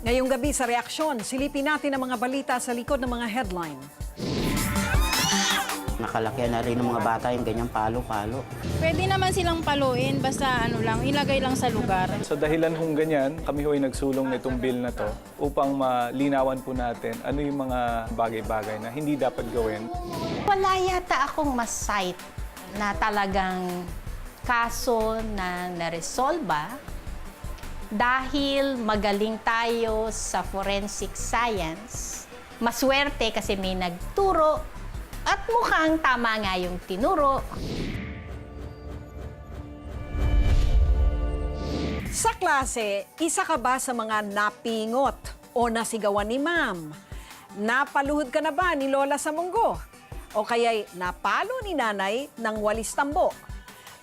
Ngayong gabi sa reaksyon, silipin natin ang mga balita sa likod ng mga headline. Nakalakyan na rin ng mga bata yung ganyang palo-palo. Pwede naman silang paluin, basta ilagay lang sa lugar. Sa dahilan hong ganyan, kami ho'y nagsulong nitong bill na to upang malinawan po natin ano yung mga bagay-bagay na hindi dapat gawin. Wala yata akong mas-cite na talagang kaso na naresolba dahil magaling tayo sa forensic science. Maswerte kasi may nagturo at mukhang tama nga yung tinuro. Sa klase, isa ka ba sa mga napingot o nasigawan ni ma'am? Napaluhod ka na ba ni Lola sa munggo? O kaya'y napalo ni nanay ng walis tambo?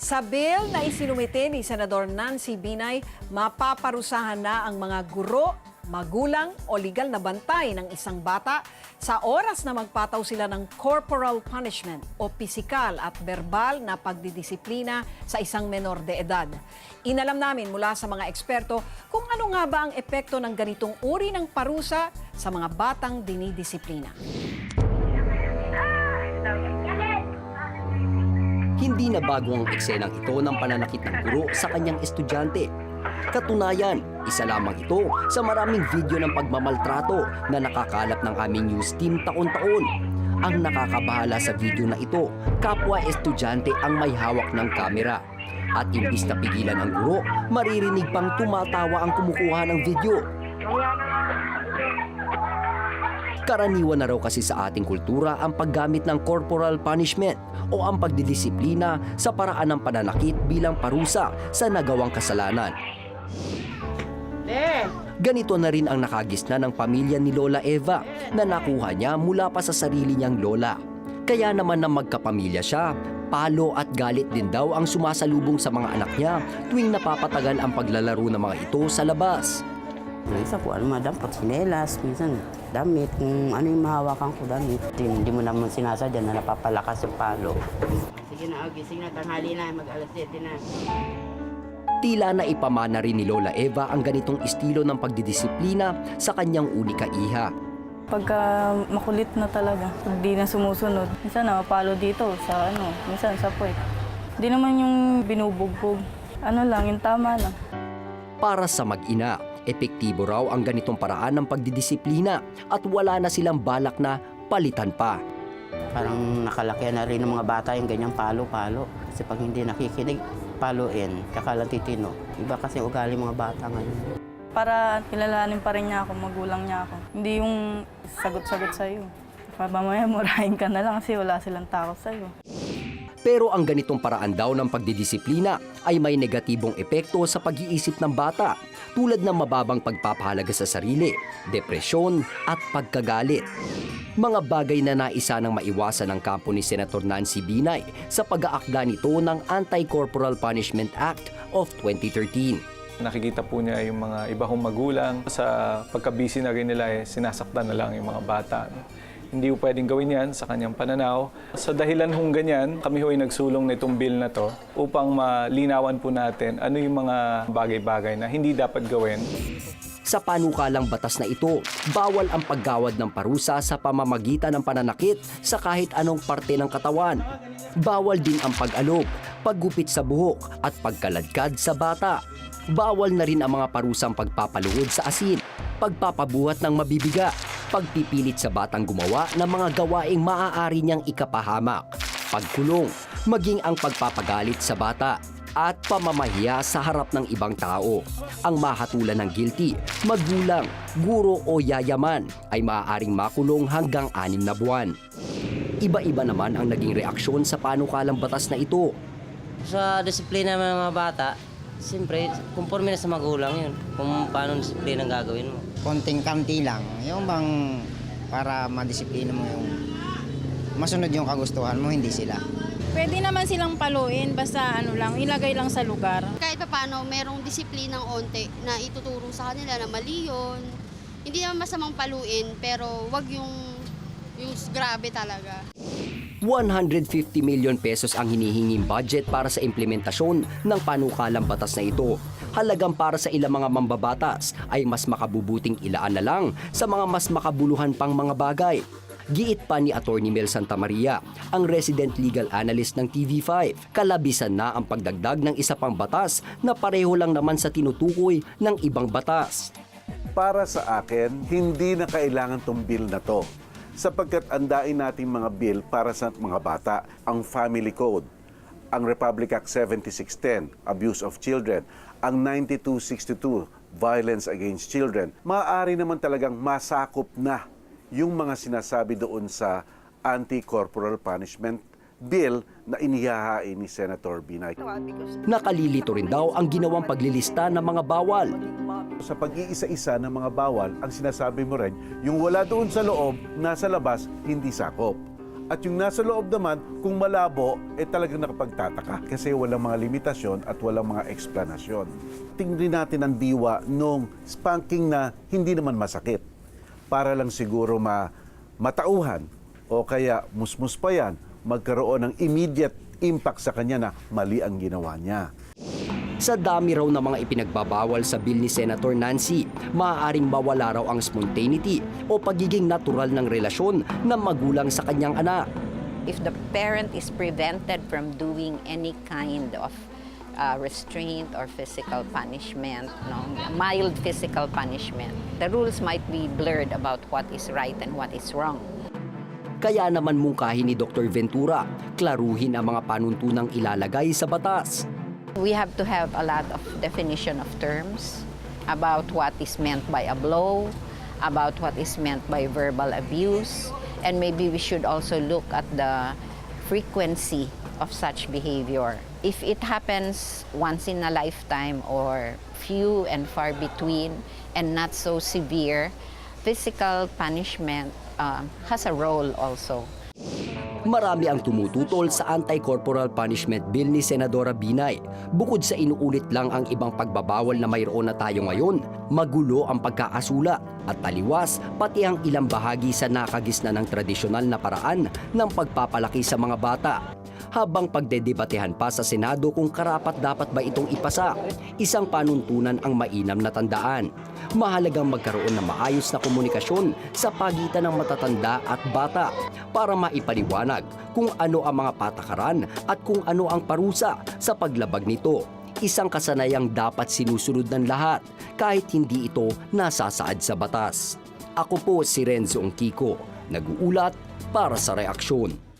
Sa bill na isinumite ni Senador Nancy Binay, mapaparusahan na ang mga guro, magulang o legal na bantay ng isang bata sa oras na magpataw sila ng corporal punishment o pisikal at verbal na pagdidisiplina sa isang menor de edad. Inalam namin mula sa mga eksperto kung ano nga ba ang epekto ng ganitong uri ng parusa sa mga batang dinidisiplina. Hindi na bago ang eksenang ito ng pananakit ng guro sa kanyang estudyante. Katunayan, isa lamang ito sa maraming video ng pagmamaltrato na nakakalat ng aming news team taon-taon. Ang nakakabahala sa video na ito, kapwa estudyante ang may hawak ng kamera. At imbis na pigilan ang guro, maririnig pang tumatawa ang kumukuha ng video. Karaniwan na raw kasi sa ating kultura ang paggamit ng corporal punishment o ang pagdidisiplina sa paraan ng pananakit bilang parusa sa nagawang kasalanan. Ganito na rin ang nakagisna ng pamilya ni Lola Eva na nakuha niya mula pa sa sarili niyang lola. Kaya naman na magkapamilya siya, palo at galit din daw ang sumasalubong sa mga anak niya tuwing napapatagal ang paglalaro ng mga ito sa labas. Minsan po, madampot, sinelas, minsan damit, kung ano yung mahawakan ko damit. Hindi mo naman sinasadya na napapalakas yung palo. Sige na, gising na, tanghali na, mag-alas 7 na. Tila na ipamana rin ni Lola Eva ang ganitong estilo ng pagdidisiplina sa kanyang unika iha. Pagka makulit na talaga, hindi na sumusunod. Minsan napapalo dito minsan sa puwet. Hindi naman yung binubugbog. Ano lang, yung tama lang. Para sa mag-ina, epektibo raw ang ganitong paraan ng pagdidisiplina at wala na silang balak na palitan pa. Parang nakalakyan na rin ng mga bata yung ganyang palo-palo. Kasi pag hindi nakikinig, paluin, kakalang titino. Iba kasi ugali mga bata ngayon. Para kilalanin pa rin niya ako, magulang niya ako. Hindi yung sagot-sagot sa'yo. Mamaya murahin ka na lang kasi wala silang takot sa'yo. Pero ang ganitong paraan daw ng pagdidisiplina ay may negatibong epekto sa pag-iisip ng bata tulad ng mababang pagpapahalaga sa sarili, depresyon at pagkagalit. Mga bagay na naisa ng maiwasan ng kampo ni Senator Nancy Binay sa pag-aakda nito ng Anti-Corporal Punishment Act of 2013. Nakikita po niya yung mga iba kong magulang. Sa pagkabisi na rin nila, sinasaktan na lang yung mga bata. Hindi po pwedeng gawin yan sa kanyang pananaw. Sa dahilan hong ganyan, kami ho'y nagsulong nitong bill na to upang malinawan po natin ano yung mga bagay-bagay na hindi dapat gawin. Sa panukalang batas na ito, bawal ang paggawad ng parusa sa pamamagitan ng pananakit sa kahit anong parte ng katawan. Bawal din ang pag-alog, paggupit sa buhok at pagkaladkad sa bata. Bawal na rin ang mga parusang pagpapaluhod sa asin, pagpapabuhat ng mabibiga, pagpipilit sa batang gumawa ng mga gawaing maaari niyang ikapahamak, pagkulong, maging ang pagpapagalit sa bata, at pamamahiya sa harap ng ibang tao. Ang mahatulan ng guilty, magulang, guro o yayaman ay maaaring makulong hanggang 6 na buwan. Iba-iba naman ang naging reaksyon sa panukalang batas na ito. Sa disiplina ng mga bata, siyempre, conforme na sa magulang yun. Kung paano disiplina ang gagawin mo. Konting-kamti lang. Yung bang para madisiplina mo yung masunod yung kagustuhan mo, hindi sila. Pwede naman silang paluin, basta ilagay lang sa lugar. Kahit pa paano, merong disiplinang onte na ituturo sa kanila na mali yun. Hindi naman masamang paluin, pero wag yung grabe talaga. 150 million pesos ang hinihinging budget para sa implementasyon ng panukalang batas na ito. Halagang para sa ilang mga mambabatas ay mas makabubuting ilaan na lang sa mga mas makabuluhan pang mga bagay. Giit pa ni Atty. Mel Santamaria, ang resident legal analyst ng TV5, kalabisan na ang pagdagdag ng isa pang batas na pareho lang naman sa tinutukoy ng ibang batas. Para sa akin, hindi na kailangan tong bill na to. Sapagkat andain natin mga bill para sa mga bata, ang Family Code, ang Republic Act 7610, Abuse of Children, ang 9262, Violence Against Children, maaari naman talagang masakop na yung mga sinasabi doon sa Anti-Corporal Punishment Bill na inihahain ni Senator Binay. Nakalilito rin daw ang ginawang paglilista ng mga bawal. Sa pag-iisa-isa ng mga bawal, ang sinasabi mo rin, yung wala doon sa loob, nasa labas, hindi sakop. At yung nasa loob naman, kung malabo, talagang nakapagtataka kasi walang mga limitasyon at walang mga eksplanasyon. Tingnan natin ang diwa nung spanking na hindi naman masakit. Para lang siguro matauhan o kaya musmus pa yan, magkaroon ng immediate impact sa kanya na mali ang ginawa niya. Sa dami raw ng mga ipinagbabawal sa bill ni Senator Nancy, maaaring mawala raw ang spontaneity o pagiging natural ng relasyon ng magulang sa kanyang anak. If the parent is prevented from doing any kind of restraint or physical punishment, mild physical punishment, the rules might be blurred about what is right and what is wrong. Kaya naman mungkahin ni Dr. Ventura, klaruhin ang mga panuntunang ilalagay sa batas. We have to have a lot of definition of terms about what is meant by a blow, about what is meant by verbal abuse, and maybe we should also look at the frequency of such behavior. If it happens once in a lifetime or few and far between and not so severe, physical punishment has a role also. Marami ang tumututol sa Anti-Corporal Punishment Bill ni Senadora Binay. Bukod sa inuulit lang ang ibang pagbabawal na mayroon na tayo ngayon, magulo ang pagkakasulat at taliwas pati ang ilang bahagi sa nakagisna ng tradisyonal na paraan ng pagpapalaki sa mga bata. Habang pagdedebatehan pa sa Senado kung karapat dapat ba itong ipasa, isang panuntunan ang mainam na tandaan. Mahalagang magkaroon ng maayos na komunikasyon sa pagitan ng matatanda at bata para maipaliwanag kung ano ang mga patakaran at kung ano ang parusa sa paglabag nito. Isang kasanayang dapat sinusunod ng lahat kahit hindi ito nasasaad sa batas. Ako po si Renzo Ongkiko, nag-uulat para sa Reaksyon.